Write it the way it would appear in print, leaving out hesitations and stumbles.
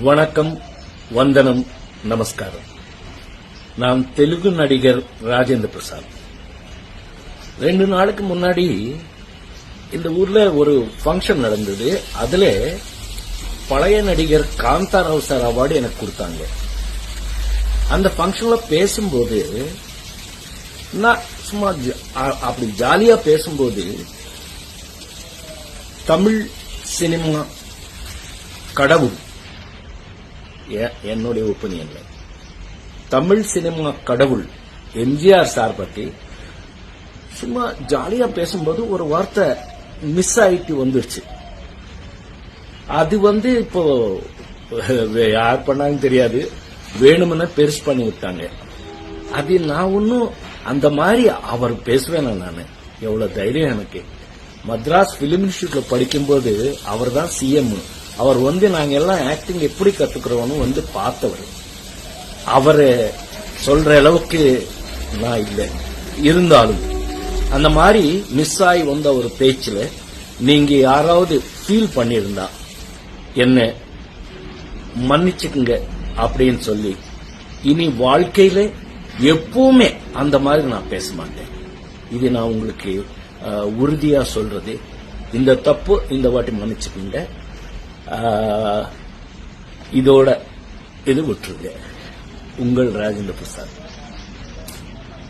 வணக்கம், வந்தனம், நமஸ்காரம். நான் தெலுங்கு நடிகர் ராஜேந்திர பிரசாத். 2 நாளுக்கு முன்னாடி இந்த ஊர்ல ஒரு ஃபங்க்ஷன் நடந்தது. அதுல பழைய நடிகர் காந்தாராவ் சார் அவார்டு எனக்கு கொடுத்தாங்க. அந்த ஃபங்க்ஷன்ல பேசும்போது நான் சும்மா அப்படி ஜாலியா பேசும்போது தமிழ் சினிமா கடவுள், என்னுடைய ஒப்பீனியன்ல தமிழ் சினிமா கடவுள் எம்ஜிஆர் சார் பத்தி சும்மா ஜாலியா பேசும்போது ஒரு வார்த்தை மிஸ் ஆயிட்டு வந்துருச்சு. அது இப்போ யார் பண்ணாங்க தெரியாது, வேணும்னு பெருசு பண்ணி விட்டாங்க. அது நான் ஒன்னும் அந்த மாதிரி அவர் பேசுவேன். நான் எவ்வளவு தைரியம் எனக்கு. மദ്രാஸ் பிலிம் இன்ஸ்டிடியூட்ல படிக்கும்போது அவர் தான் சிஎம். அவர் நாங்க எல்லாம் ஆக்டிங் எப்படி கத்துக்கிறோம்னு பார்த்தவர். அவரு சொல்ற அளவுக்கு நான் இல்லை. இருந்தாலும் அந்த மாதிரி மிஸ் ஆகி வந்த ஒரு பேச்சுல நீங்க யாராவது ஃபீல் பண்ணிருந்தா என்ன மன்னிச்சுக்குங்க அப்படின்னு சொல்லி, இனி வாழ்க்கையில எப்பவுமே அந்த மாதிரி நான் பேச மாட்டேன். இது நான் உங்களுக்கு உறுதியா சொல்றது. இந்த தப்பு இந்த வாட்டி மன்னிச்சுக்குங்க. இதோட இது விட்டுருங்க. உங்கள் ராஜேந்திர பிரசாத்.